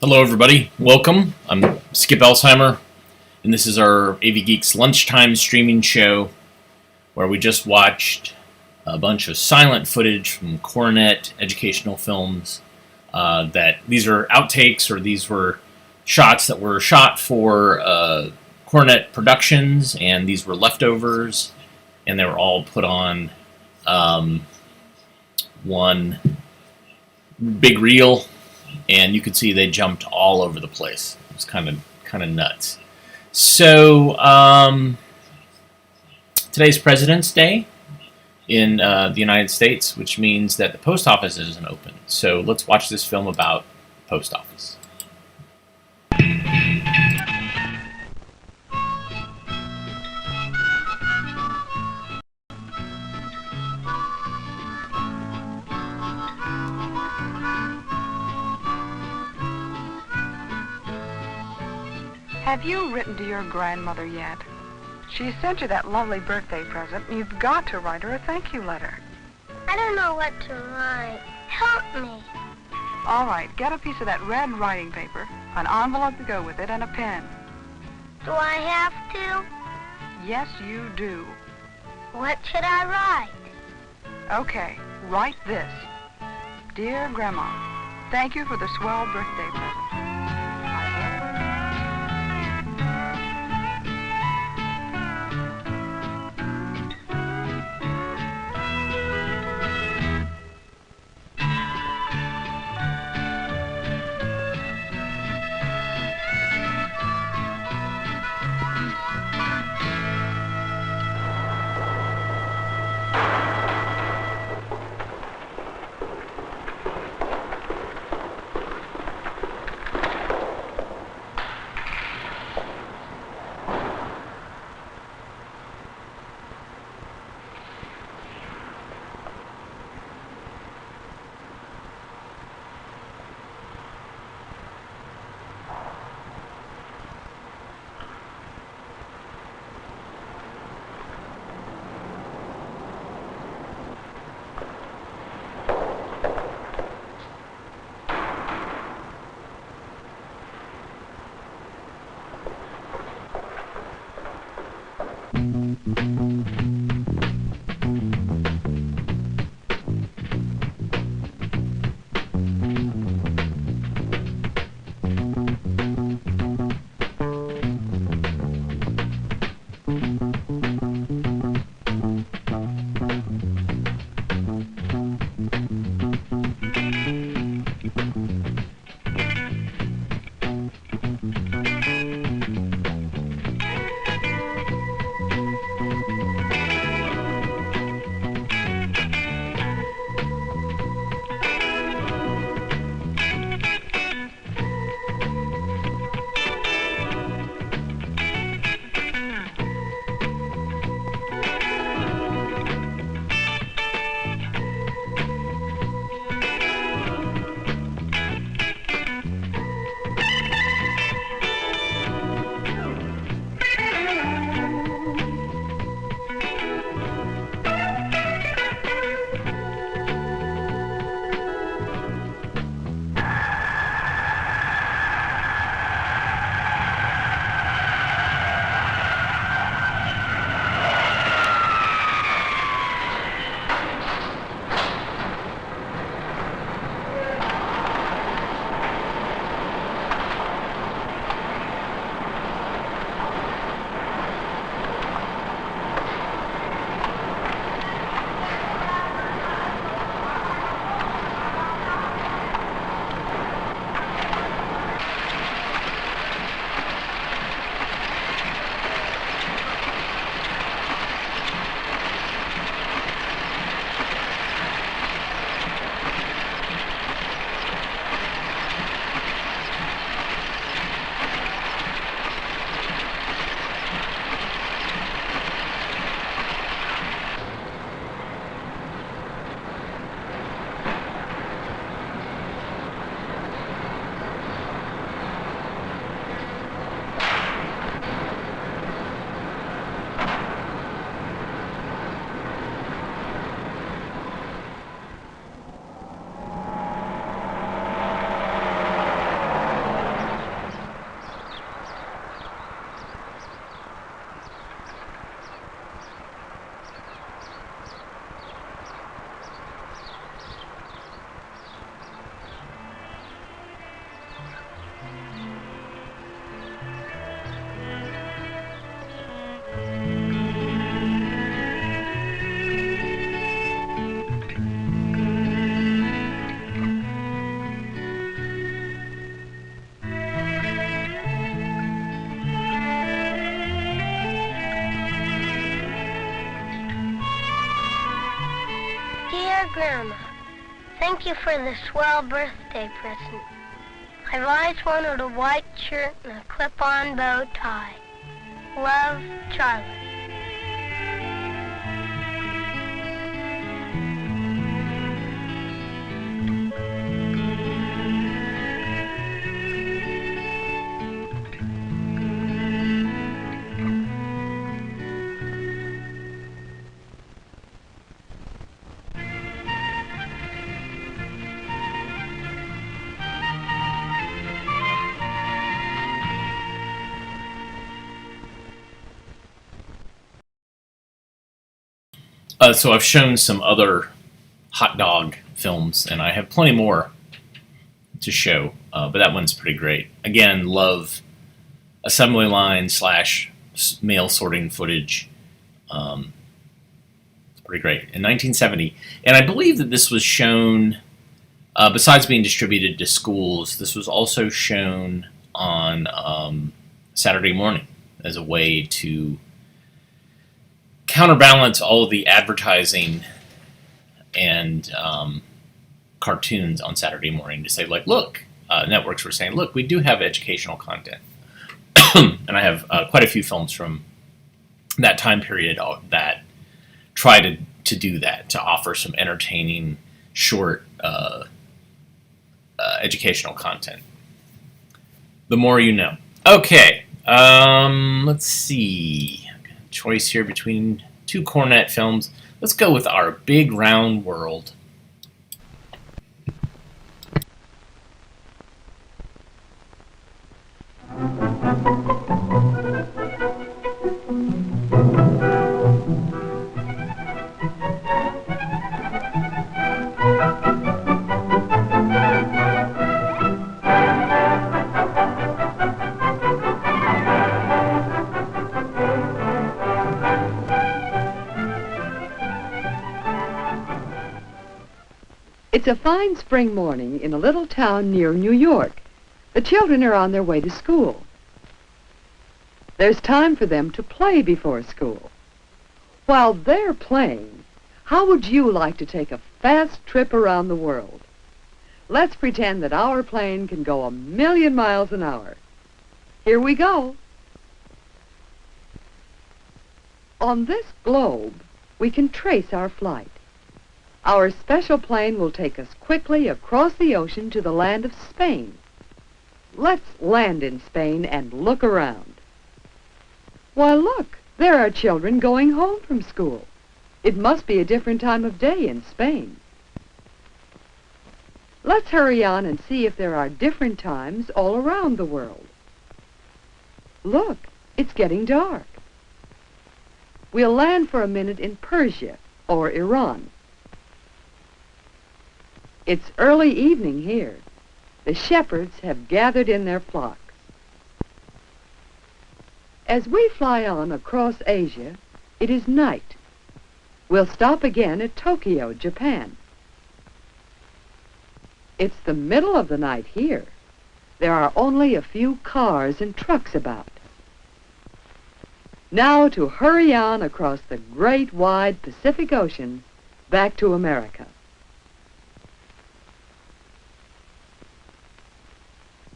Hello, everybody. Welcome. I'm Skip Elsheimer, and this is our avgeeks lunchtime streaming show where we just watched a bunch of silent footage from Coronet educational films. That these are outtakes, or these were shots that were shot for Coronet Productions, and these were leftovers, and they were all put on one big reel. And you could see they jumped all over the place. It was kind of nuts. So today's President's Day in the United States, which means that the post office isn't open. So let's watch this film about the post office. Have you written to your grandmother yet? She sent you that lovely birthday present, and you've got to write her a thank you letter. I don't know what to write. Help me. All right, get a piece of that red writing paper, an envelope to go with it, and a pen. Do I have to? Yes, you do. What should I write? Okay, write this. Dear Grandma, thank you for the swell birthday present. Dear Grandma, thank you for the swell birthday present. I've always wanted a white shirt and a clip-on bow tie. Love, Charlie. So I've shown some other hot dog films, and I have plenty more to show, but that one's pretty great. Again, love assembly line / mail sorting footage. It's pretty great. In 1970, and I believe that this was shown, besides being distributed to schools, this was also shown on Saturday morning as a way to counterbalance all of the advertising and cartoons on Saturday morning to say, like, look, networks were saying, look, we do have educational content. And I have quite a few films from that time period that try to do that, to offer some entertaining, short educational content. The more you know. Okay, let's see. Choice here between two cornet films. Let's go with Our Big Round World. It's a fine spring morning in a little town near New York. The children are on their way to school. There's time for them to play before school. While they're playing, how would you like to take a fast trip around the world? Let's pretend that our plane can go 1,000,000 miles an hour. Here we go. On this globe, we can trace our flight. Our special plane will take us quickly across the ocean to the land of Spain. Let's land in Spain and look around. Why, look, there are children going home from school. It must be a different time of day in Spain. Let's hurry on and see if there are different times all around the world. Look, it's getting dark. We'll land for a minute in Persia or Iran. It's early evening here. The shepherds have gathered in their flocks. As we fly on across Asia, it is night. We'll stop again at Tokyo, Japan. It's the middle of the night here. There are only a few cars and trucks about. Now to hurry on across the great wide Pacific Ocean back to America.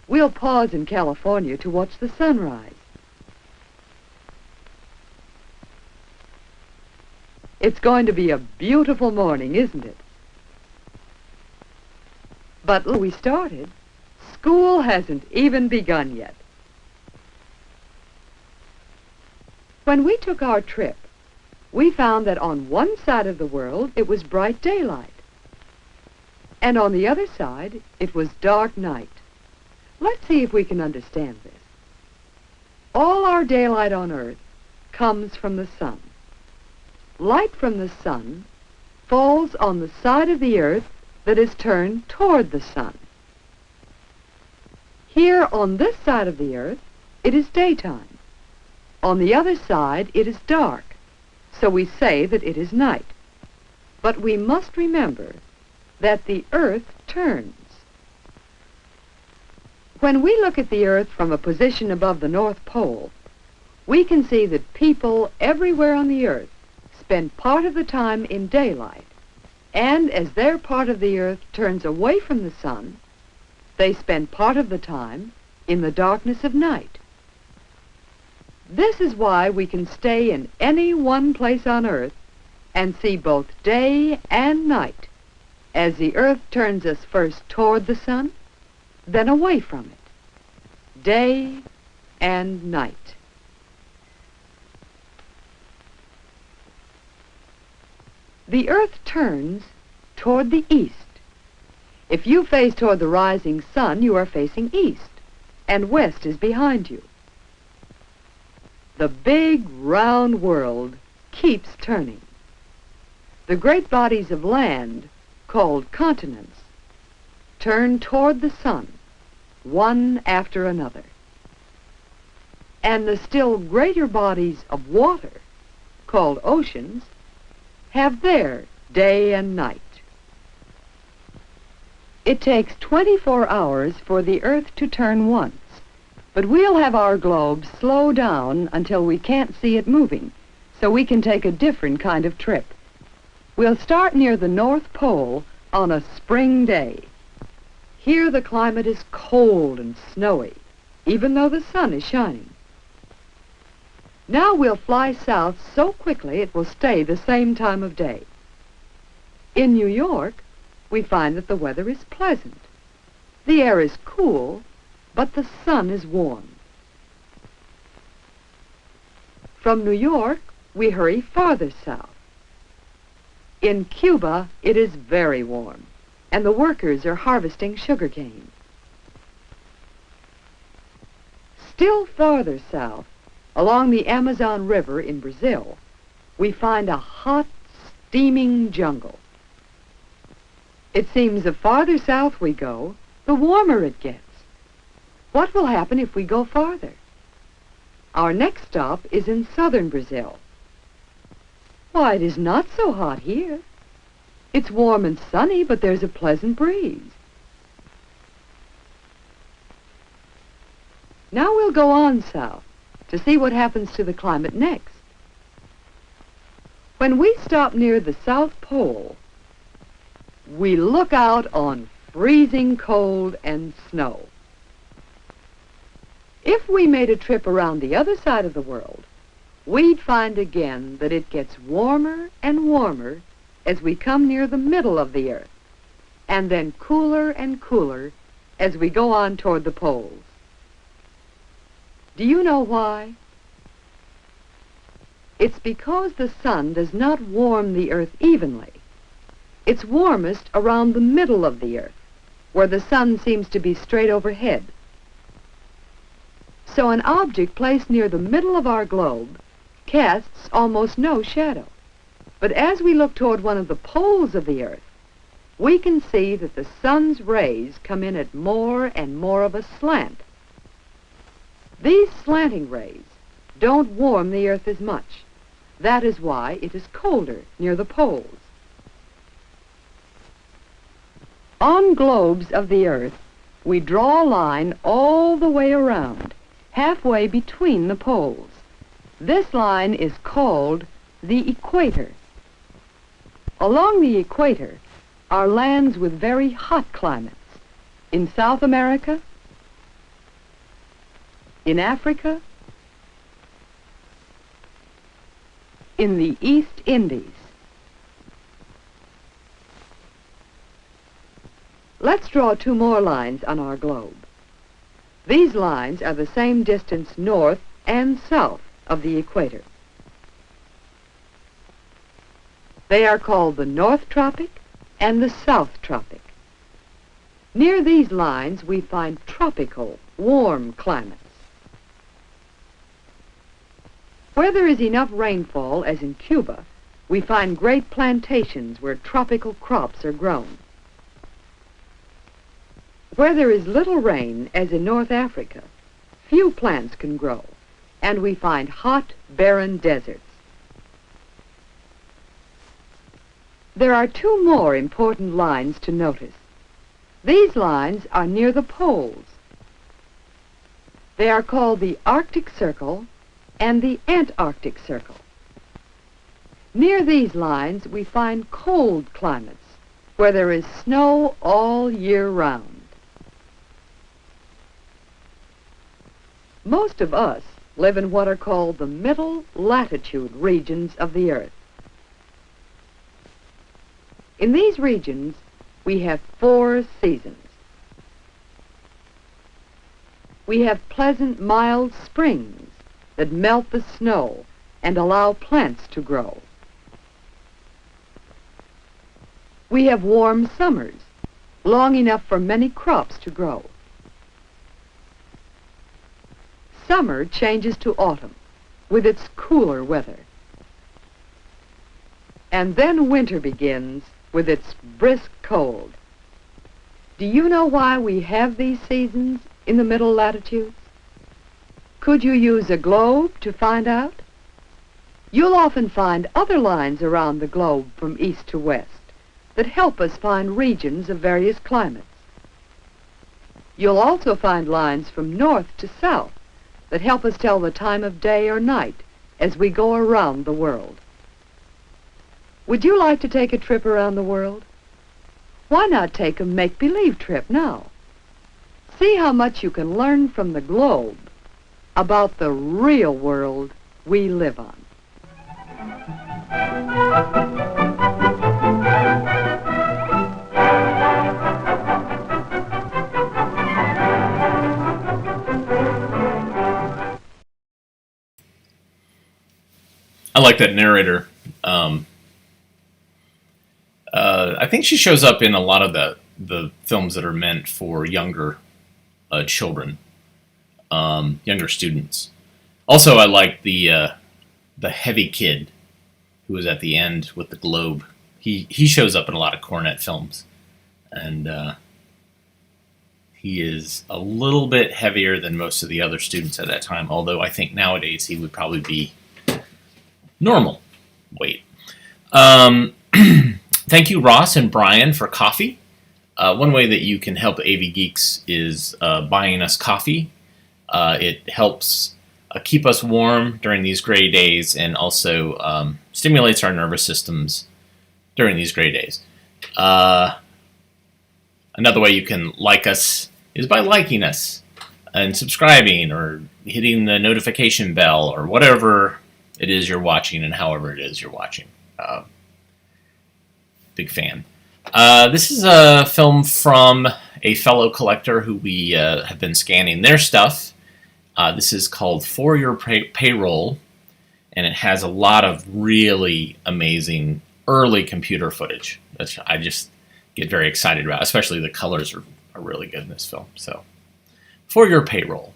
We'll pause in California to watch the sunrise. It's going to be a beautiful morning, isn't it? But when we started, school hasn't even begun yet. When we took our trip, we found that on one side of the world it was bright daylight, and on the other side it was dark night. Let's see if we can understand this. All our daylight on Earth comes from the sun. Light from the sun falls on the side of the Earth that is turned toward the sun. Here on this side of the Earth, it is daytime. On the other side, it is dark, so we say that it is night. But we must remember that the Earth turns. When we look at the Earth from a position above the North Pole, we can see that people everywhere on the Earth spend part of the time in daylight And as their part of the earth turns away from the sun, they spend part of the time in the darkness of night. This is why we can stay in any one place on earth and see both day and night, as the earth turns us first toward the sun, then away from it. Day and night. The earth turns toward the east. If you face toward the rising sun, you are facing east, and west is behind you. The big, round world keeps turning. The great bodies of land, called continents, turn toward the sun, one after another. And the still greater bodies of water, called oceans, have their day and night. It takes 24 hours for the earth to turn once, but we'll have our globe slow down until we can't see it moving, so we can take a different kind of trip. We'll start near the North Pole on a spring day. Here the climate is cold and snowy, even though the sun is shining. Now we'll fly south so quickly it will stay the same time of day. In New York, we find that the weather is pleasant. The air is cool, but the sun is warm. From New York, we hurry farther south. In Cuba, it is very warm, and the workers are harvesting sugarcane. Still farther south, along the Amazon River in Brazil, we find a hot, steaming jungle. It seems the farther south we go, the warmer it gets. What will happen if we go farther? Our next stop is in southern Brazil. Why, it is not so hot here. It's warm and sunny, but there's a pleasant breeze. Now we'll go on south to see what happens to the climate next. When we stop near the South Pole, we look out on freezing cold and snow. If we made a trip around the other side of the world, we'd find again that it gets warmer and warmer as we come near the middle of the earth, and then cooler and cooler as we go on toward the poles. Do you know why? It's because the sun does not warm the earth evenly. It's warmest around the middle of the earth, where the sun seems to be straight overhead. So an object placed near the middle of our globe casts almost no shadow. But as we look toward one of the poles of the earth, we can see that the sun's rays come in at more and more of a slant. These slanting rays don't warm the earth as much. That is why it is colder near the poles. On globes of the earth, we draw a line all the way around, halfway between the poles. This line is called the equator. Along the equator are lands with very hot climates. In South America, in Africa, in the East Indies. Let's draw two more lines on our globe. These lines are the same distance north and south of the equator. They are called the North Tropic and the South Tropic. Near these lines we find tropical, warm climates. Where there is enough rainfall, as in Cuba, we find great plantations where tropical crops are grown. Where there is little rain, as in North Africa, few plants can grow, and we find hot, barren deserts. There are two more important lines to notice. These lines are near the poles. They are called the Arctic Circle and the Antarctic Circle. Near these lines, we find cold climates, where there is snow all year round. Most of us live in what are called the middle latitude regions of the Earth. In these regions, we have 4 seasons. We have pleasant, mild springs that melt the snow and allow plants to grow. We have warm summers, long enough for many crops to grow. Summer changes to autumn with its cooler weather. And then winter begins with its brisk cold. Do you know why we have these seasons in the middle latitudes? Could you use a globe to find out? You'll often find other lines around the globe from east to west that help us find regions of various climates. You'll also find lines from north to south that help us tell the time of day or night as we go around the world. Would you like to take a trip around the world? Why not take a make-believe trip now? See how much you can learn from the globe about the real world we live on. I like that narrator. I think she shows up in a lot of the films that are meant for younger children, younger students. Also, I like the heavy kid who was at the end with the globe. He shows up in a lot of Cornet films, and he is a little bit heavier than most of the other students at that time. Although I think nowadays he would probably be normal weight. Thank you, Ross and Brian, for coffee. One way that you can help AV Geeks is buying us coffee. It helps keep us warm during these gray days and also stimulates our nervous systems during these gray days. Another way you can like us is by liking us and subscribing or hitting the notification bell or whatever it is you're watching and however it is you're watching. Big fan. This is a film from a fellow collector who we have been scanning their stuff. This is called For Your Payroll, and it has a lot of really amazing early computer footage, which I just get very excited about. Especially the colors are really good in this film. So, For Your Payroll.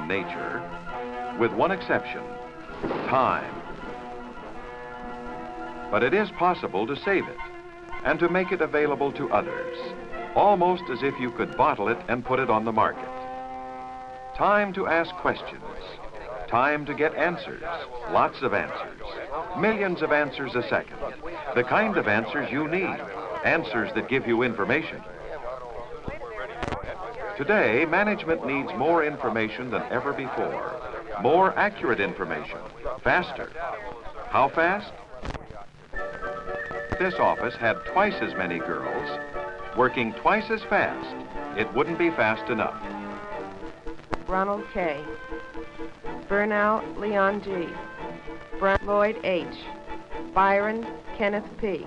Nature, with one exception, time. But it is possible to save it and to make it available to others, almost as if you could bottle it and put it on the market. Time to ask questions, time to get answers, lots of answers, millions of answers a second, the kind of answers you need, answers that give you information. Today, management needs more information than ever before. More accurate information. Faster. How fast? If this office had twice as many girls working twice as fast, it wouldn't be fast enough. Ronald K. Burnow Leon G. Lloyd H. Byron Kenneth P.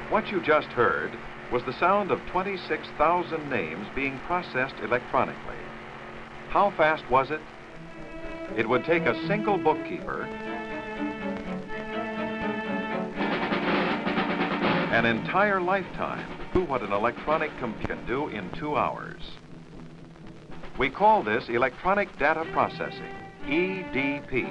What you just heard was the sound of 26,000 names being processed electronically. How fast was it? It would take a single bookkeeper an entire lifetime to do what an electronic computer can do in 2 hours. We call this electronic data processing, EDP.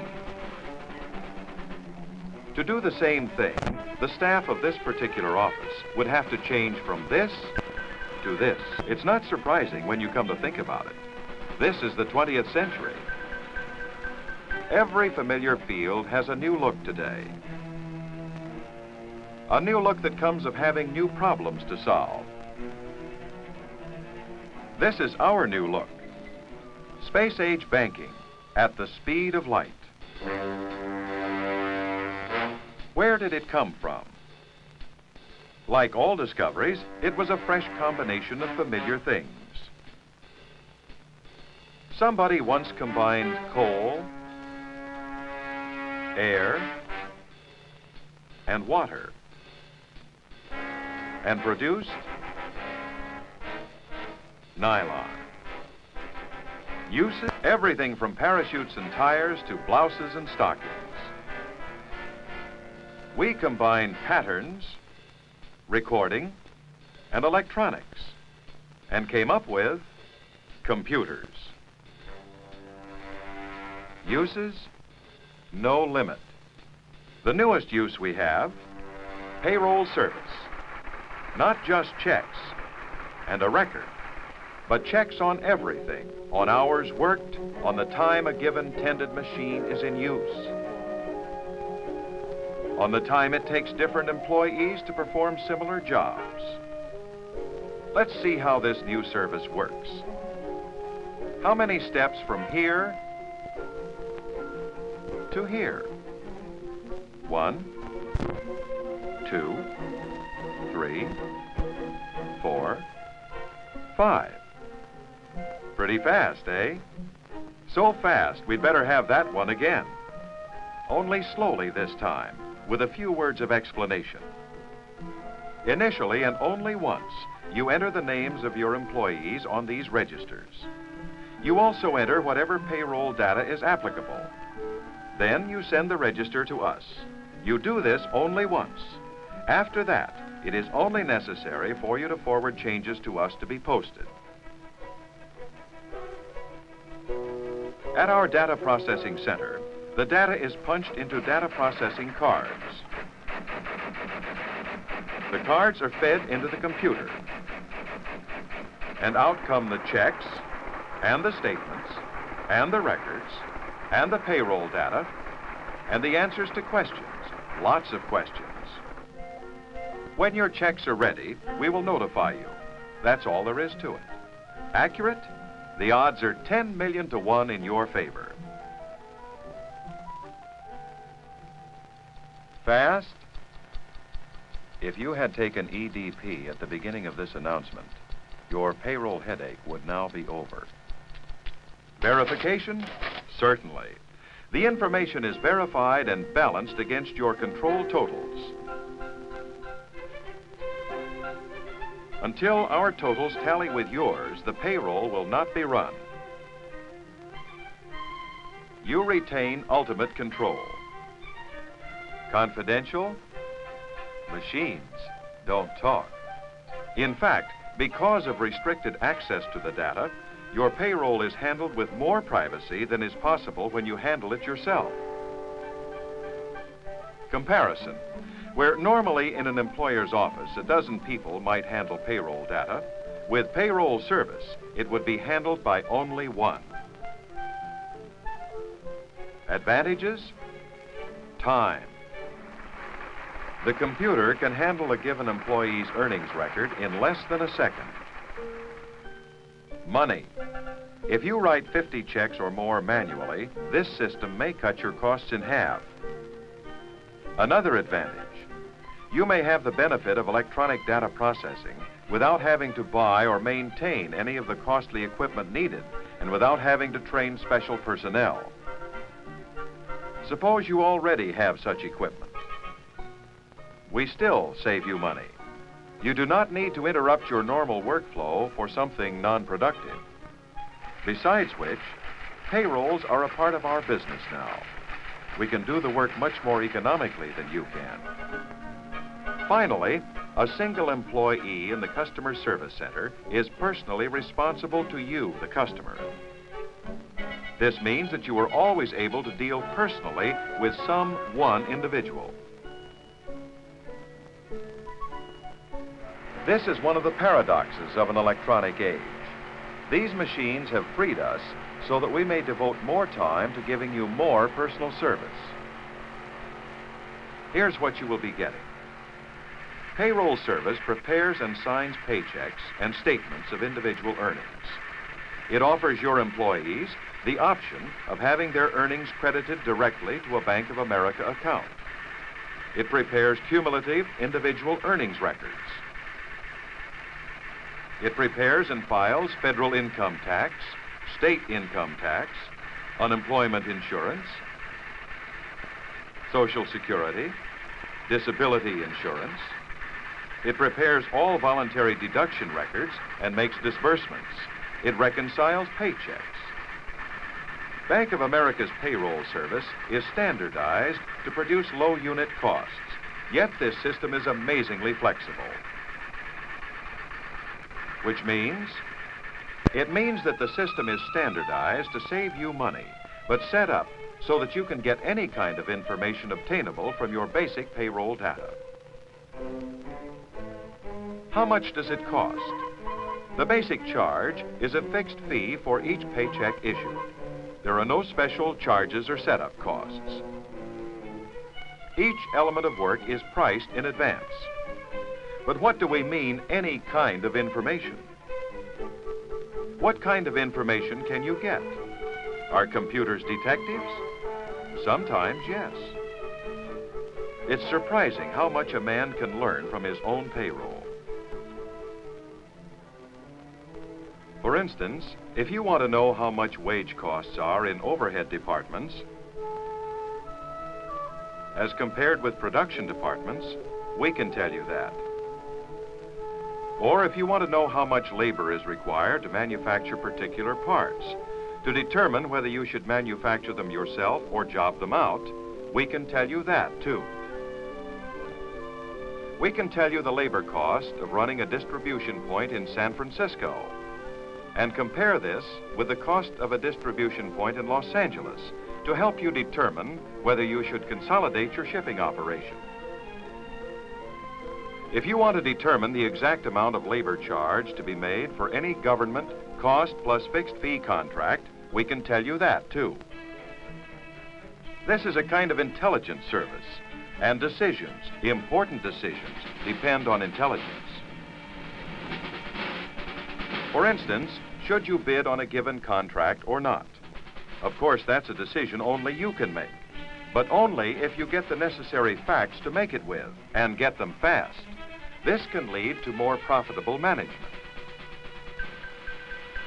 To do the same thing, the staff of this particular office would have to change from this to this. It's not surprising when you come to think about it. This is the 20th century. Every familiar field has a new look today. A new look that comes of having new problems to solve. This is our new look. Space-age banking at the speed of light. Where did it come from? Like all discoveries, it was a fresh combination of familiar things. Somebody once combined coal, air, and water, and produced nylon. Uses everything from parachutes and tires to blouses and stockings. We combined patterns, recording, and electronics, and came up with computers. Uses, no limit. The newest use we have, payroll service. Not just checks and a record, but checks on everything, on hours worked, on the time a given tended machine is in use, on the time it takes different employees to perform similar jobs. Let's see how this new service works. How many steps from here to here? 1, 2, 3, 4, 5. Pretty fast, eh? So fast, we'd better have that one again. Only slowly this time, with a few words of explanation. Initially and only once, you enter the names of your employees on these registers. You also enter whatever payroll data is applicable. Then you send the register to us. You do this only once. After that, it is only necessary for you to forward changes to us to be posted. At our data processing center, the data is punched into data processing cards. The cards are fed into the computer. And out come the checks, and the statements, and the records, and the payroll data, and the answers to questions, lots of questions. When your checks are ready, we will notify you. That's all there is to it. Accurate? The odds are 10 million to 1 in your favor. Fast? If you had taken EDP at the beginning of this announcement, your payroll headache would now be over. Verification? Certainly. The information is verified and balanced against your control totals. Until our totals tally with yours, the payroll will not be run. You retain ultimate control. Confidential? Machines don't talk. In fact, because of restricted access to the data, your payroll is handled with more privacy than is possible when you handle it yourself. Comparison. Where normally in an employer's office, a dozen people might handle payroll data, with payroll service, it would be handled by only one. Advantages? Time. The computer can handle a given employee's earnings record in less than a second. Money. If you write 50 checks or more manually, this system may cut your costs in half. Another advantage. You may have the benefit of electronic data processing without having to buy or maintain any of the costly equipment needed and without having to train special personnel. Suppose you already have such equipment. We still save you money. You do not need to interrupt your normal workflow for something non-productive. Besides which, payrolls are a part of our business now. We can do the work much more economically than you can. Finally, a single employee in the customer service center is personally responsible to you, the customer. This means that you are always able to deal personally with some one individual. This is one of the paradoxes of an electronic age. These machines have freed us so that we may devote more time to giving you more personal service. Here's what you will be getting. Payroll Service prepares and signs paychecks and statements of individual earnings. It offers your employees the option of having their earnings credited directly to a Bank of America account. It prepares cumulative individual earnings records. It prepares and files federal income tax, state income tax, unemployment insurance, Social Security, disability insurance. It prepares all voluntary deduction records and makes disbursements. It reconciles paychecks. Bank of America's payroll service is standardized to produce low unit costs, yet this system is amazingly flexible. Which means? It means that the system is standardized to save you money, but set up so that you can get any kind of information obtainable from your basic payroll data. How much does it cost? The basic charge is a fixed fee for each paycheck issued. There are no special charges or setup costs. Each element of work is priced in advance. But what do we mean, any kind of information? What kind of information can you get? Are computers detectives? Sometimes, yes. It's surprising how much a man can learn from his own payroll. For instance, if you want to know how much wage costs are in overhead departments as compared with production departments, we can tell you that. Or if you want to know how much labor is required to manufacture particular parts, to determine whether you should manufacture them yourself or job them out, we can tell you that too. We can tell you the labor cost of running a distribution point in San Francisco and compare this with the cost of a distribution point in Los Angeles to help you determine whether you should consolidate your shipping operation. If you want to determine the exact amount of labor charge to be made for any government cost plus fixed fee contract, we can tell you that too. This is a kind of intelligence service, and decisions, important decisions, depend on intelligence. For instance, should you bid on a given contract or not? Of course, that's a decision only you can make, but only if you get the necessary facts to make it with, and get them fast. This can lead to more profitable management.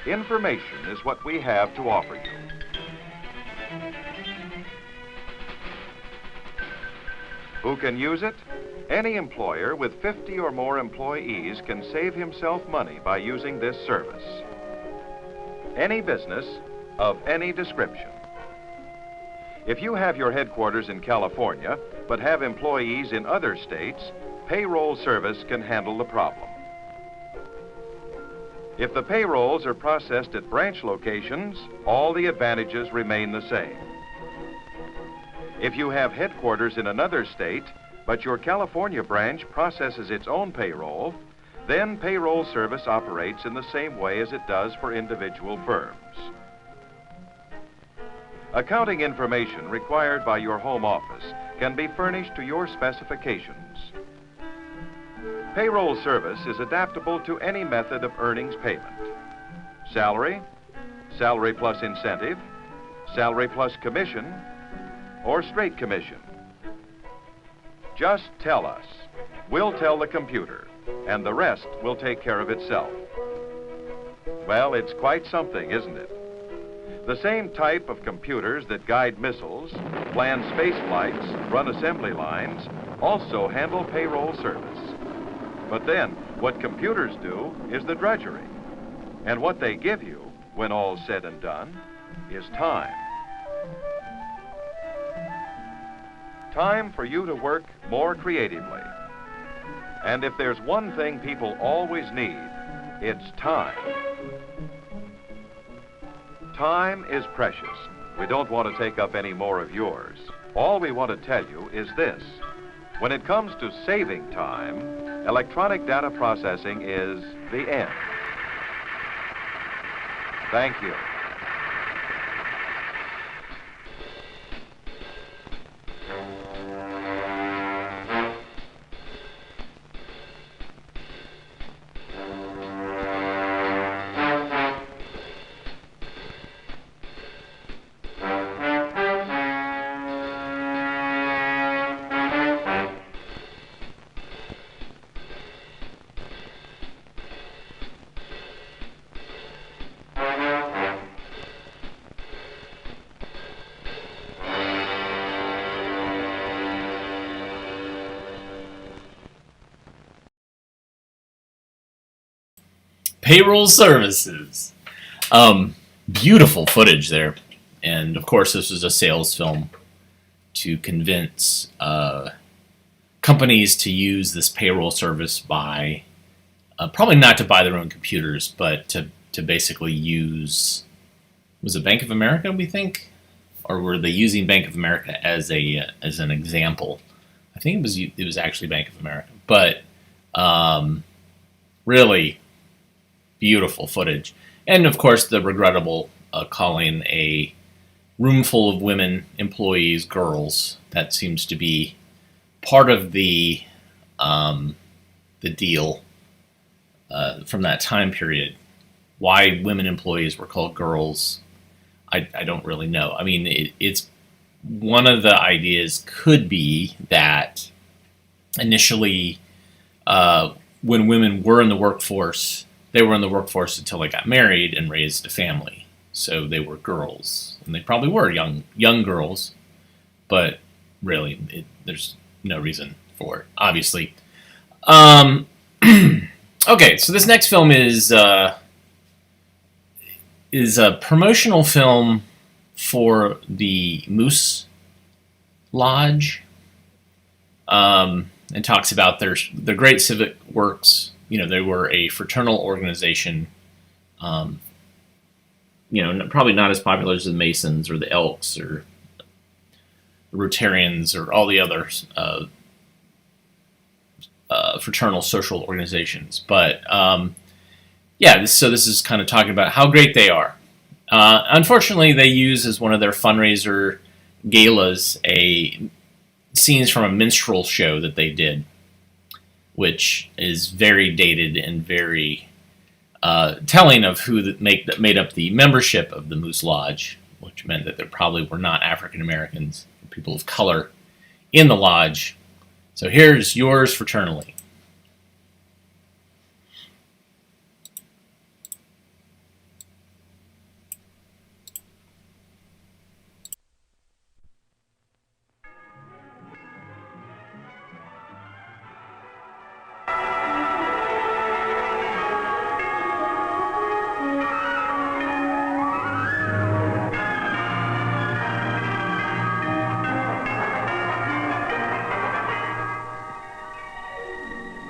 Information is what we have to offer you. Who can use it? Any employer with 50 or more employees can save himself money by using this service. Any business of any description. If you have your headquarters in California, but have employees in other states, payroll service can handle the problem. If the payrolls are processed at branch locations, all the advantages remain the same. If you have headquarters in another state, but your California branch processes its own payroll, then payroll service operates in the same way as it does for individual firms. Accounting information required by your home office can be furnished to your specifications. Payroll service is adaptable to any method of earnings payment. Salary, salary plus incentive, salary plus commission, or straight commission. Just tell us. We'll tell the computer, and the rest will take care of itself. Well, it's quite something, isn't it? The same type of computers that guide missiles, plan space flights, run assembly lines, also handle payroll service. But then, what computers do is the drudgery. And what they give you, when all's said and done, is time. Time for you to work more creatively. And if there's one thing people always need, it's time. Time is precious. We don't want to take up any more of yours. All we want to tell you is this. When it comes to saving time, electronic data processing is the end. Thank you. Payroll services. Beautiful footage there. And of course, this was a sales film to convince companies to use this payroll service by probably not to buy their own computers, but to basically use, was it Bank of America, we think? Or were they using Bank of America as an example? I think it was actually Bank of America. But really beautiful footage. And of course, the regrettable calling a room full of women employees girls. That seems to be part of the deal from that time period. Why women employees were called girls, I don't really know. I mean, it's one of the ideas could be that initially when women were in the workforce, they were in the workforce until they got married and raised a family. So they were girls, and they probably were young girls, but really, there's no reason for it, obviously. Okay, so this next film is a promotional film for the Moose Lodge, and talks about their great civic works. You know, they were a fraternal organization. You know, probably not as popular as the Masons or the Elks or the Rotarians or all the other fraternal social organizations. But yeah, so this is kind of talking about how great they are. Unfortunately, they use as one of their fundraiser galas scenes from a minstrel show that they did, which is very dated and very telling of who made up the membership of the Moose Lodge, which meant that there probably were not African Americans, people of color, in the lodge. So here's yours fraternally.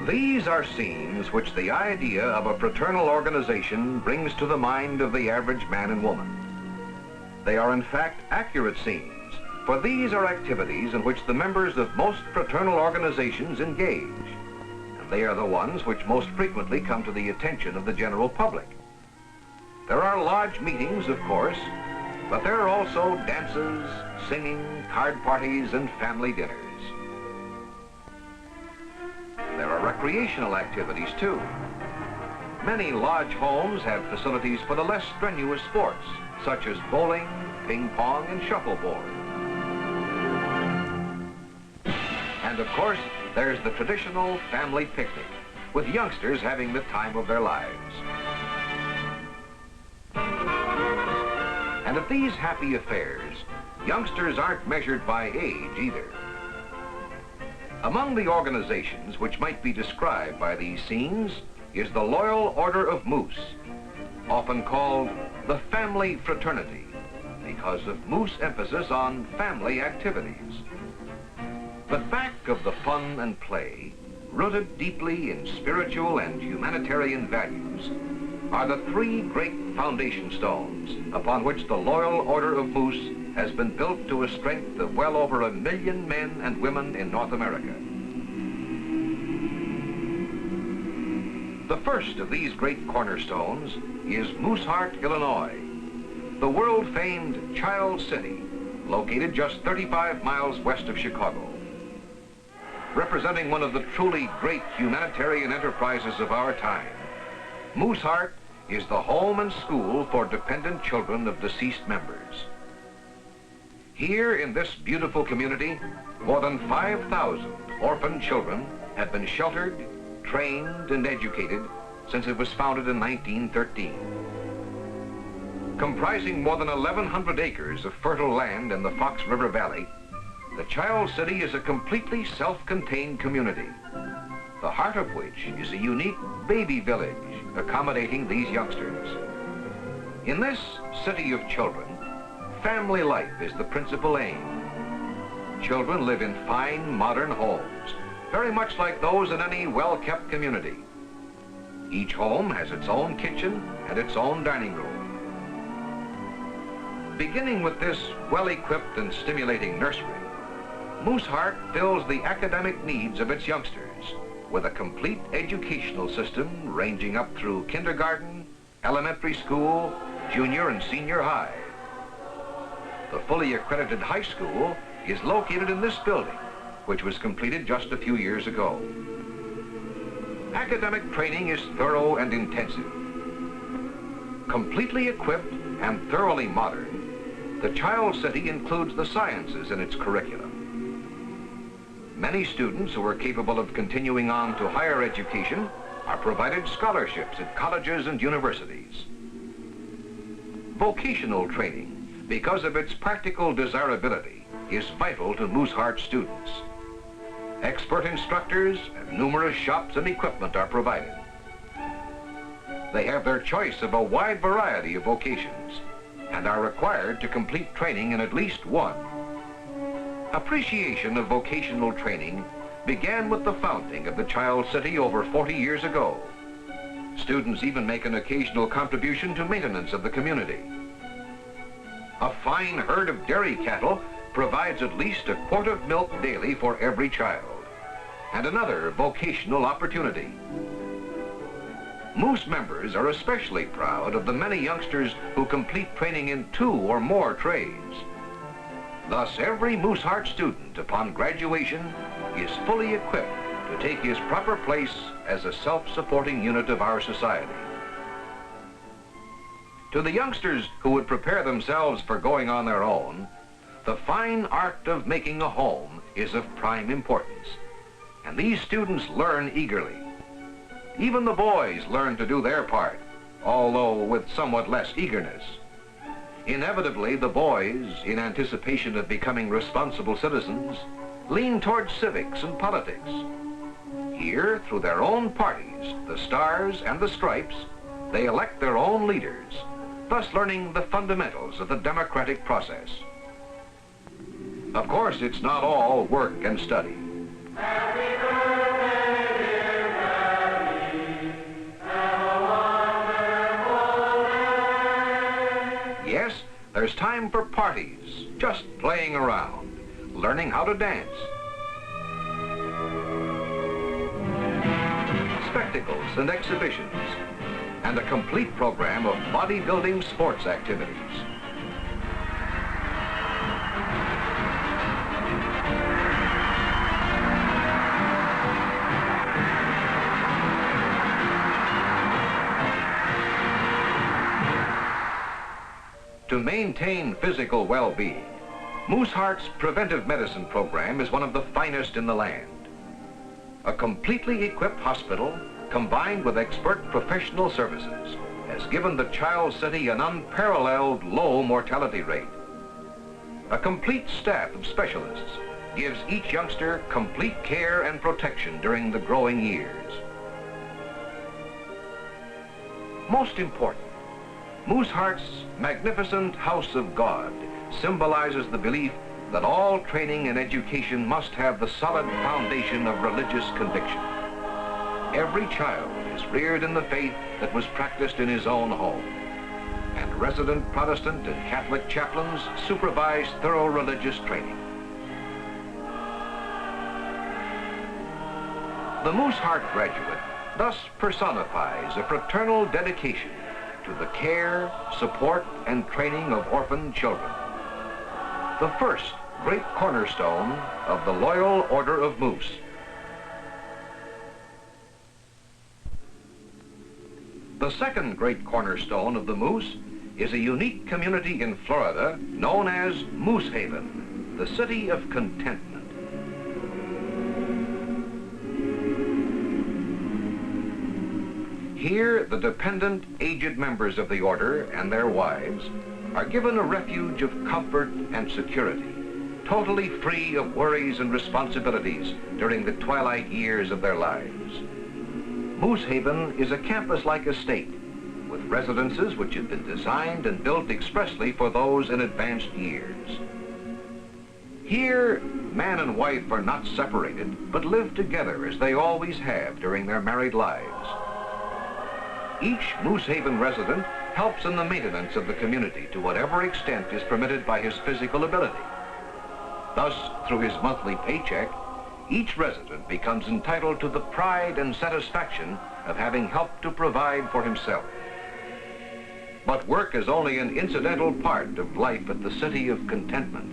These are scenes which the idea of a fraternal organization brings to the mind of the average man and woman. They are in fact accurate scenes, for these are activities in which the members of most fraternal organizations engage, and they are the ones which most frequently come to the attention of the general public. There are lodge meetings, of course, but there are also dances, singing, card parties, and family dinners. There are recreational activities, too. Many lodge homes have facilities for the less strenuous sports, such as bowling, ping pong, and shuffleboard. And of course, there's the traditional family picnic, with youngsters having the time of their lives. And at these happy affairs, youngsters aren't measured by age either. Among the organizations which might be described by these scenes is the Loyal Order of Moose, often called the Family Fraternity, because of Moose emphasis on family activities. But back of the fun and play, rooted deeply in spiritual and humanitarian values, are the three great foundation stones upon which the Loyal Order of Moose has been built to a strength of well over 1 million men and women in North America. The first of these great cornerstones is Mooseheart, Illinois, the world-famed Child City, located just 35 miles west of Chicago. Representing one of the truly great humanitarian enterprises of our time, Mooseheart is the home and school for dependent children of deceased members. Here in this beautiful community, more than 5,000 orphan children have been sheltered, trained, and educated since it was founded in 1913. Comprising more than 1,100 acres of fertile land in the Fox River Valley, the Child City is a completely self-contained community, the heart of which is a unique baby village accommodating these youngsters. In this city of children, family life is the principal aim. Children live in fine, modern homes, very much like those in any well-kept community. Each home has its own kitchen and its own dining room. Beginning with this well-equipped and stimulating nursery, Mooseheart fills the academic needs of its youngsters with a complete educational system ranging up through kindergarten, elementary school, junior and senior high. The fully accredited high school is located in this building, which was completed just a few years ago. Academic training is thorough and intensive. Completely equipped and thoroughly modern, the Child City includes the sciences in its curriculum. Many students who are capable of continuing on to higher education are provided scholarships at colleges and universities. Vocational training, because of its practical desirability, is vital to Mooseheart students. Expert instructors and numerous shops and equipment are provided. They have their choice of a wide variety of vocations and are required to complete training in at least one. Appreciation of vocational training began with the founding of the Child City over 40 years ago. Students even make an occasional contribution to maintenance of the community. A fine herd of dairy cattle provides at least a quart of milk daily for every child, and another vocational opportunity. Moose members are especially proud of the many youngsters who complete training in 2 or more trades. Thus, every Mooseheart student upon graduation is fully equipped to take his proper place as a self-supporting unit of our society. To the youngsters who would prepare themselves for going on their own, the fine art of making a home is of prime importance, and these students learn eagerly. Even the boys learn to do their part, although with somewhat less eagerness. Inevitably, the boys, in anticipation of becoming responsible citizens, lean towards civics and politics. Here, through their own parties, the Stars and the Stripes, they elect their own leaders, thus learning the fundamentals of the democratic process. Of course, it's not all work and study. Happy birthday, dear Daddy. Have a wonderful day. Yes, there's time for parties, just playing around, learning how to dance. Spectacles and exhibitions, and a complete program of bodybuilding sports activities. To maintain physical well-being, Mooseheart's preventive medicine program is one of the finest in the land. A completely equipped hospital, combined with expert professional services, has given the Child City an unparalleled low mortality rate. A complete staff of specialists gives each youngster complete care and protection during the growing years. Most important, Mooseheart's magnificent House of God symbolizes the belief that all training and education must have the solid foundation of religious conviction. Every child is reared in the faith that was practiced in his own home, and resident Protestant and Catholic chaplains supervise thorough religious training. The Mooseheart graduate thus personifies a fraternal dedication to the care, support, and training of orphaned children. The first great cornerstone of the Loyal Order of Moose. The second great cornerstone of the Moose is a unique community in Florida known as Moose Haven, the city of contentment. Here, the dependent, aged members of the order and their wives are given a refuge of comfort and security, totally free of worries and responsibilities during the twilight years of their lives. Moose Haven is a campus-like estate with residences which have been designed and built expressly for those in advanced years. Here, man and wife are not separated, but live together as they always have during their married lives. Each Moose Haven resident helps in the maintenance of the community to whatever extent is permitted by his physical ability. Thus, through his monthly paycheck, each resident becomes entitled to the pride and satisfaction of having helped to provide for himself. But work is only an incidental part of life at the City of Contentment.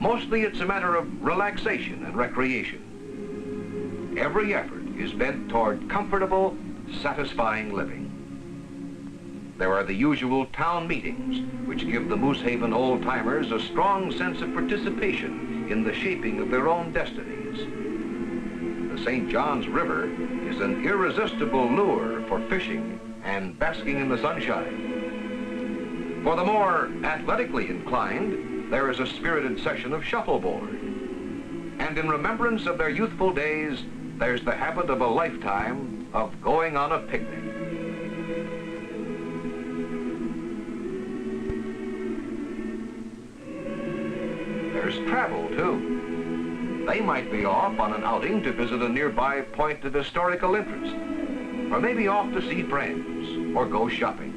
Mostly it's a matter of relaxation and recreation. Every effort is bent toward comfortable, satisfying living. There are the usual town meetings, which give the Moose Haven old-timers a strong sense of participation in the shaping of their own destinies. The St. Johns River is an irresistible lure for fishing and basking in the sunshine. For the more athletically inclined, there is a spirited session of shuffleboard. And in remembrance of their youthful days, there's the habit of a lifetime of going on a picnic. There's travel, too. They might be off on an outing to visit a nearby point of historical interest, or maybe off to see friends, or go shopping.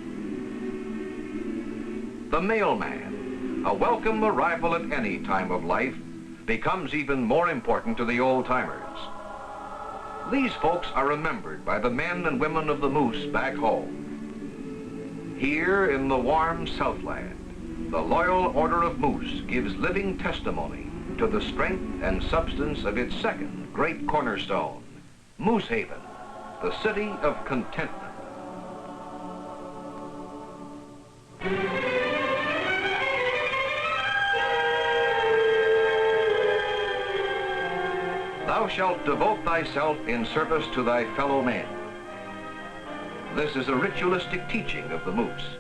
The mailman, a welcome arrival at any time of life, becomes even more important to the old-timers. These folks are remembered by the men and women of the Moose back home. Here in the warm Southland, the Loyal Order of Moose gives living testimony to the strength and substance of its second great cornerstone, Moose Haven, the City of Contentment. Thou shalt devote thyself in service to thy fellow man. This is a ritualistic teaching of the Moose.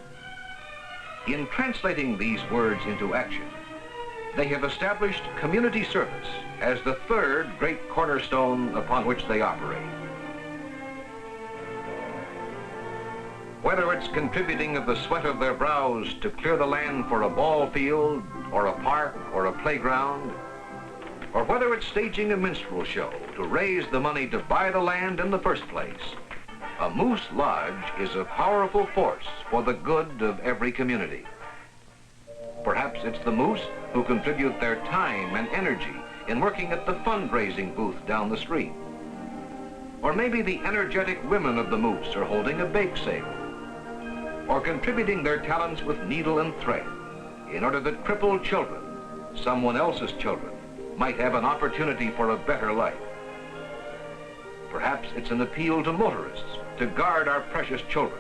In translating these words into action, they have established community service as the third great cornerstone upon which they operate. Whether it's contributing of the sweat of their brows to clear the land for a ball field, or a park, or a playground, or whether it's staging a minstrel show to raise the money to buy the land in the first place, a Moose Lodge is a powerful force for the good of every community. Perhaps it's the Moose who contribute their time and energy in working at the fundraising booth down the street. Or maybe the energetic women of the Moose are holding a bake sale, or contributing their talents with needle and thread in order that crippled children, someone else's children, might have an opportunity for a better life. Perhaps it's an appeal to motorists to guard our precious children,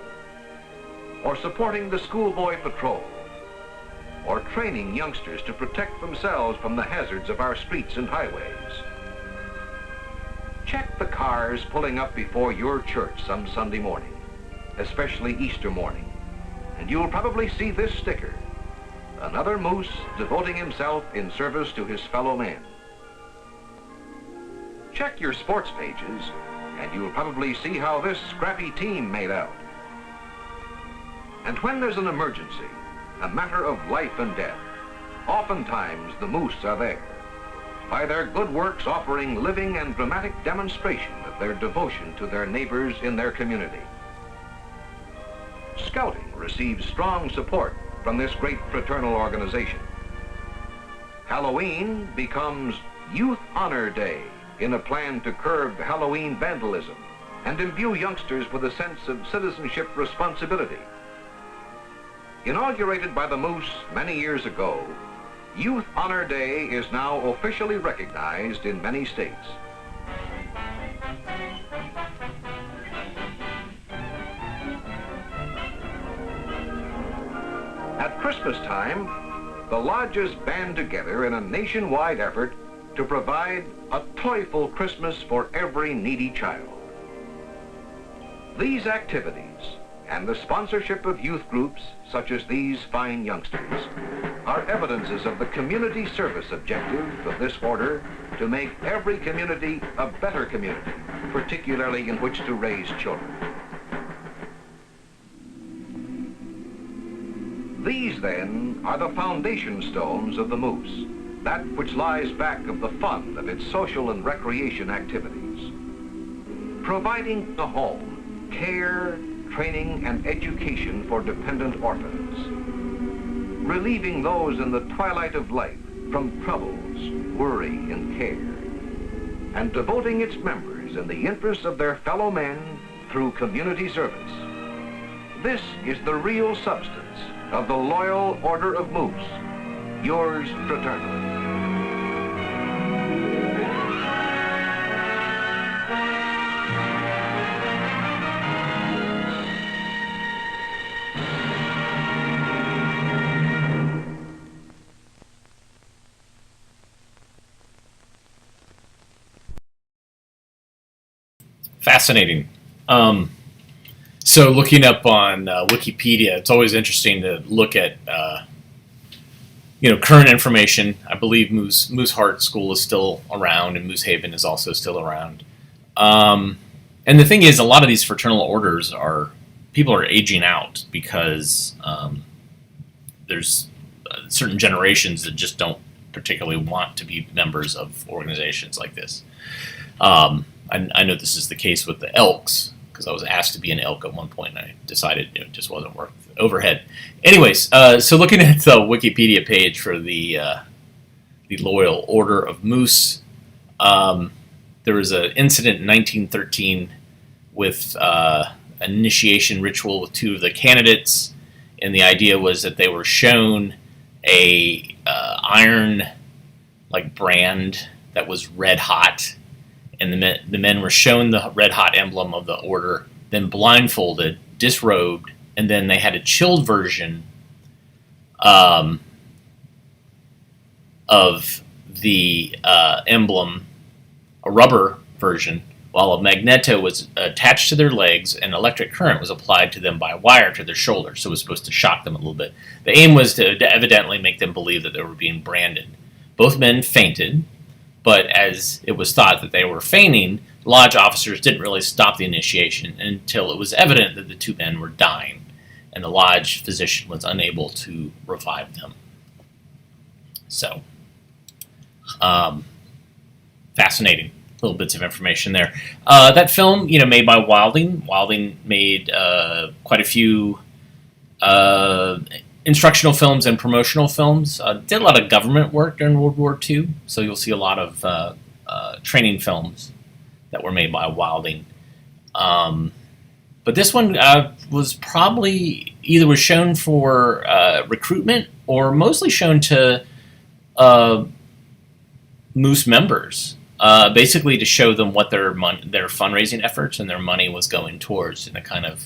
or supporting the schoolboy patrol, or training youngsters to protect themselves from the hazards of our streets and highways. Check the cars pulling up before your church some Sunday morning, especially Easter morning, and you'll probably see this sticker: another Moose devoting himself in service to his fellow man. Check your sports pages, and you'll probably see how this scrappy team made out. And when there's an emergency, a matter of life and death, oftentimes the Moose are there, by their good works offering living and dramatic demonstration of their devotion to their neighbors in their community. Scouting receives strong support from this great fraternal organization. Halloween becomes Youth Honor Day in a plan to curb Halloween vandalism and imbue youngsters with a sense of citizenship responsibility. Inaugurated by the Moose many years ago, Youth Honor Day is now officially recognized in many states. At Christmas time, the lodges band together in a nationwide effort to provide a toyful Christmas for every needy child. These activities and the sponsorship of youth groups such as these fine youngsters are evidences of the community service objective of this order to make every community a better community. particularly in which to raise children. These, then, are the foundation stones of the Moose, that which lies back of the fun of its social and recreation activities. Providing a home, care, training, and education for dependent orphans. Relieving those in the twilight of life from troubles, worry, and care. And devoting its members in the interests of their fellow men through community service. This is the real substance of the Loyal Order of Moose, yours fraternally. Fascinating. So looking up on Wikipedia, it's always interesting to look at current information. I believe Moose Heart School is still around, and Moose Haven is also still around. And the thing is, a lot of these fraternal orders people are aging out because there's certain generations that just don't particularly want to be members of organizations like this. I know this is the case with the Elks, because I was asked to be an Elk at one point, and I decided it just wasn't worth overhead. Anyways, so looking at the Wikipedia page for the Loyal Order of Moose, there was an incident in 1913 with an initiation ritual with two of the candidates, and the idea was that they were shown a iron brand that was red hot. And the men were shown the red-hot emblem of the order, then blindfolded, disrobed, and then they had a chilled version of the emblem, a rubber version, while a magneto was attached to their legs and electric current was applied to them by a wire to their shoulders, so it was supposed to shock them a little bit. The aim was to evidently make them believe that they were being branded. Both men fainted. But as it was thought that they were feigning, lodge officers didn't really stop the initiation until it was evident that the two men were dying, and the lodge physician was unable to revive them. So, fascinating little bits of information there. That film, made by Wilding. Wilding made quite a few instructional films and promotional films. Did a lot of government work during World War II, so you'll see a lot of training films that were made by Wilding. But this one was probably was shown for recruitment or mostly shown to Moose members, basically to show them what their fundraising efforts and their money was going towards, and to kind of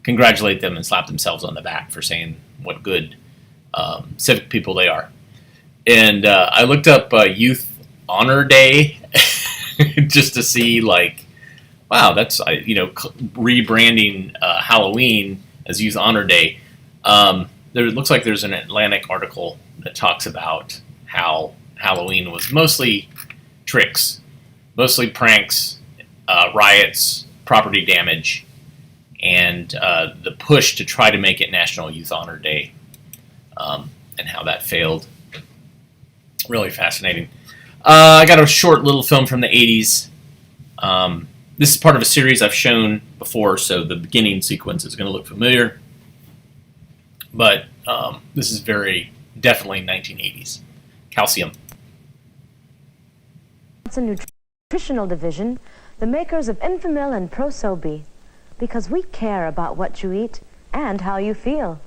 congratulate them and slap themselves on the back for saying what good civic people they are. And I looked up Youth Honor Day just to see, wow, that's, rebranding Halloween as Youth Honor Day. It looks like there's an Atlantic article that talks about how Halloween was mostly tricks, mostly pranks, riots, property damage, and the push to try to make it National Youth Honor Day, and how that failed. Really fascinating. I got a short little film from the 80s. This is part of a series I've shown before, so the beginning sequence is going to look familiar. But this is very definitely 1980s. Calcium. It's a nutritional division, the makers of Infamil and Prosobi. Because we care about what you eat and how you feel.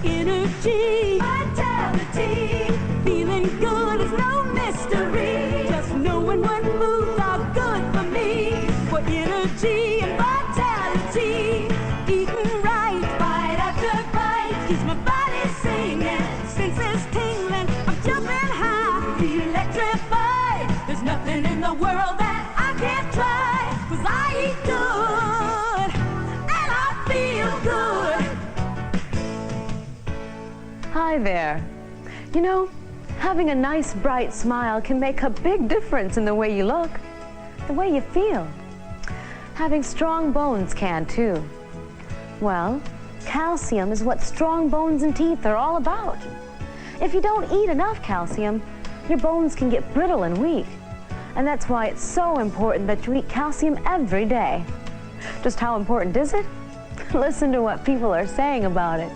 Energy, vitality, feeling good is no mystery. Just knowing what foods are good for me. For energy and vitality, eating right, bite after bite, keeps my body singing, senses tingling, I'm jumping high, electrified. There's nothing in the world that I can't try, 'cause I eat good, and I feel good. Hi there. Having a nice, bright smile can make a big difference in the way you look, the way you feel. Having strong bones can, too. Well, calcium is what strong bones and teeth are all about. If you don't eat enough calcium, your bones can get brittle and weak. And that's why it's so important that you eat calcium every day. Just how important is it? Listen to what people are saying about it.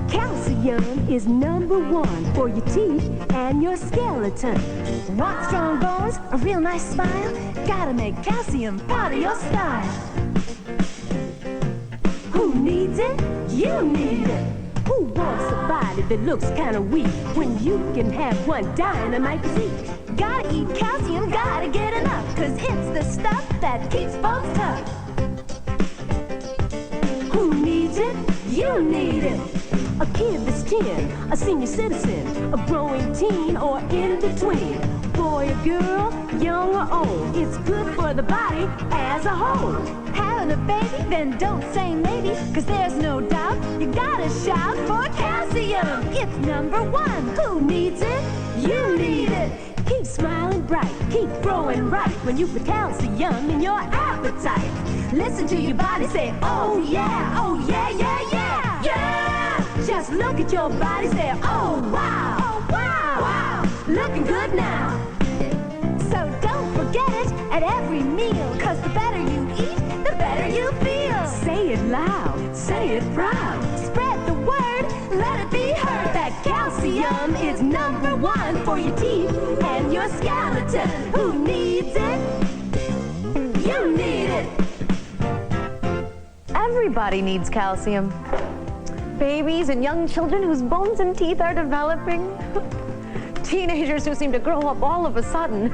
Calcium is #1 for your teeth and your skeleton. Want strong bones, a real nice smile? Gotta make calcium part of your style. Who needs it? You need it. Who wants a body that looks kinda weak when you can have one dynamite physique? Gotta eat calcium, gotta get enough, 'cause it's the stuff that keeps bones tough. Who needs it? You need it. A kid that's 10, a senior citizen, a growing teen, or in between. Boy or girl, young or old, it's good for the body as a whole. Having a baby? Then don't say maybe, 'cause there's no doubt you gotta shout for calcium. It's #1. Who needs it? You need it. Keep smiling bright, keep growing right when you put calcium in your appetite. Listen to your body say, oh yeah, oh yeah, yeah, yeah, yeah. Just look at your body say, oh wow, oh wow, wow, looking good now. So don't forget it at every meal, 'cause the better you eat, the better you feel. Say it loud, say it proud, spread the word, let it be heard that calcium is #1 for your teeth and your skeleton. Who needs it? You need it. Everybody needs calcium. Babies and young children whose bones and teeth are developing. Teenagers who seem to grow up all of a sudden.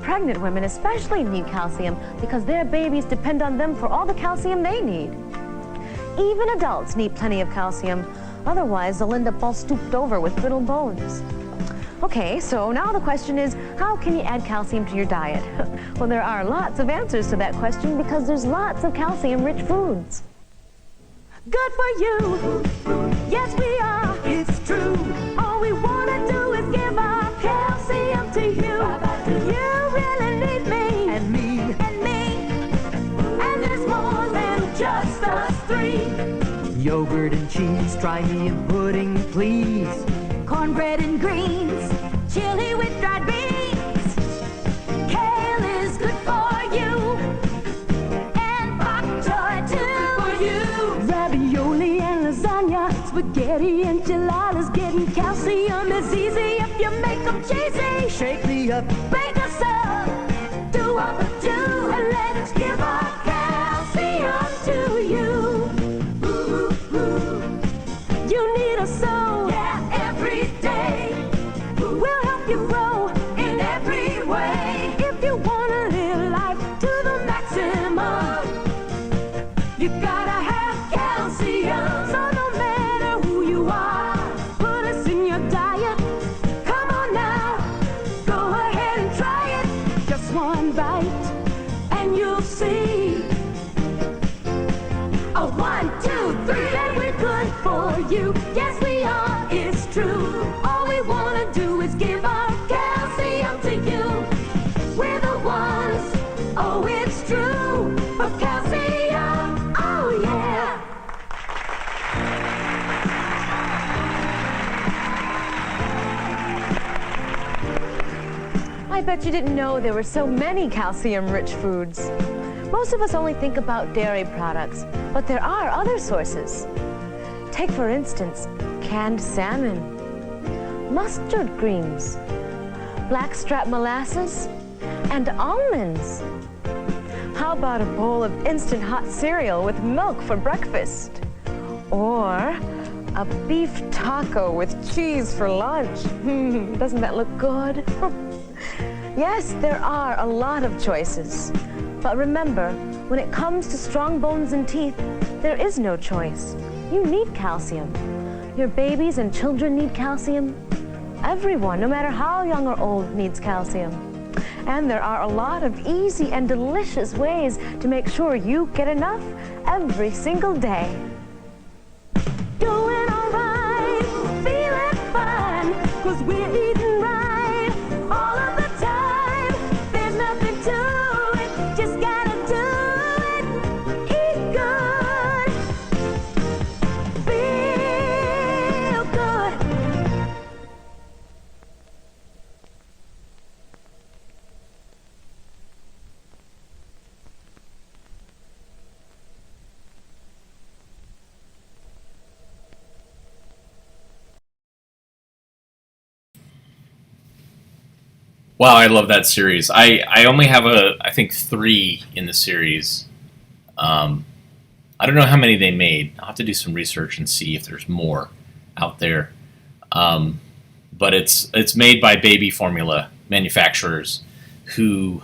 Pregnant women especially need calcium because their babies depend on them for all the calcium they need. Even adults need plenty of calcium. Otherwise, they'll end up all stooped over with brittle bones. Okay, so now the question is, how can you add calcium to your diet? Well, there are lots of answers to that question because there's lots of calcium-rich foods. Good for you. Yes, we are. It's true. All we want to do is give our calcium to you. You really need me. And me. And me. And there's more than just us three. Yogurt and cheese, try me in pudding, please. Cornbread and greens, chili with dried beans. Kale is good for you. And bok choy too. For you. Ravioli and lasagna, spaghetti enchiladas. Getting calcium is easy if you make them cheesy. Shake me up, Bake us up, do what we do, and let's give our calcium to you. You need us so, yeah, every day. We'll help you grow in every way. If you want to live life to the maximum, you gotta have calcium. So no matter who you are, put us in your diet. Come on now, go ahead and try it. Just one bite, and you'll see. A 1, 2, 3, that we're good for you. Yes, we are, it's true. All we want to do is give our calcium to you. We're the ones, oh, it's true. For calcium, oh, yeah. I bet you didn't know there were so many calcium-rich foods. Most of us only think about dairy products, but there are other sources. Take, for instance, canned salmon, mustard greens, blackstrap molasses, and almonds. How about a bowl of instant hot cereal with milk for breakfast? Or a beef taco with cheese for lunch. Doesn't that look good? Yes, there are a lot of choices. But remember, when it comes to strong bones and teeth, there is no choice. You need calcium. Your babies and children need calcium. Everyone, no matter how young or old, needs calcium. And there are a lot of easy and delicious ways to make sure you get enough every single day. Doing all 'cause we're eating right all of the time. There's nothing to it, just gotta do it. Eat good, feel good. Wow, I love that series. I only have I think 3 in the series. I don't know how many they made. I'll have to do some research and see if there's more out there. But it's made by baby formula manufacturers who,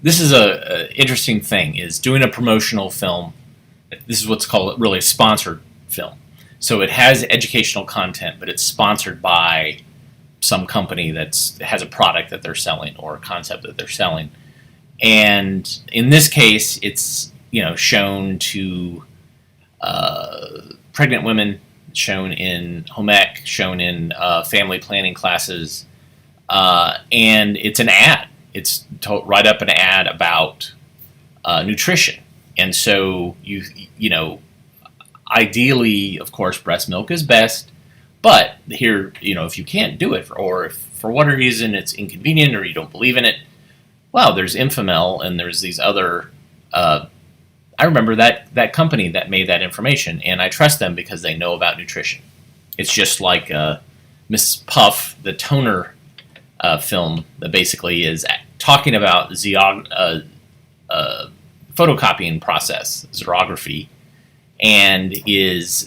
this is a interesting thing, is doing a promotional film. This is what's called really a sponsored film. So it has educational content, but it's sponsored by some company that has a product that they're selling or a concept that they're selling. And in this case, it's shown to pregnant women, shown in home ec, shown in family planning classes, and it's an ad. It's right up an ad about nutrition. And so ideally, of course, breast milk is best. But here, if you can't do it, or if for whatever reason it's inconvenient or you don't believe in it, well, there's Infamel and there's these other. I remember that company that made that information, and I trust them because they know about nutrition. It's just like Miss Puff, the toner film that basically is talking about photocopying process, xerography, and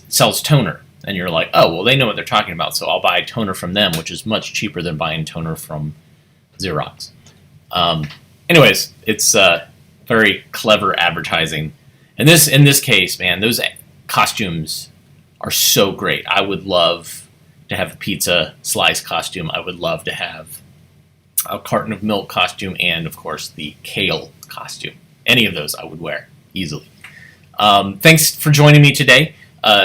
sells toner. And you're like, oh, well, they know what they're talking about, so I'll buy toner from them, which is much cheaper than buying toner from Xerox. Anyways, it's very clever advertising. And in this case, man, those costumes are so great. I would love to have a pizza slice costume. I would love to have a carton of milk costume and, of course, the kale costume. Any of those I would wear easily. Thanks for joining me today.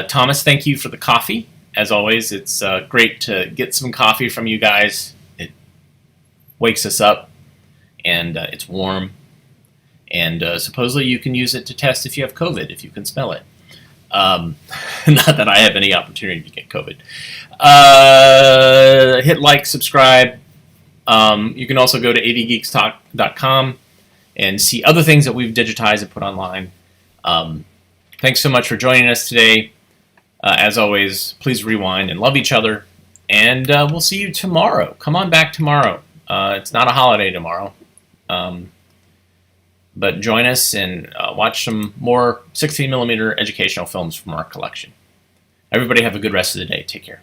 Thomas, thank you for the coffee. As always, it's great to get some coffee from you guys. It wakes us up, and it's warm. And supposedly you can use it to test if you have COVID, if you can smell it. Not that I have any opportunity to get COVID. Hit like, subscribe. You can also go to avgeeks.com and see other things that we've digitized and put online. Thanks so much for joining us today. As always, please rewind and love each other. And we'll see you tomorrow. Come on back tomorrow. It's not a holiday tomorrow. But join us and watch some more 16mm educational films from our collection. Everybody have a good rest of the day. Take care.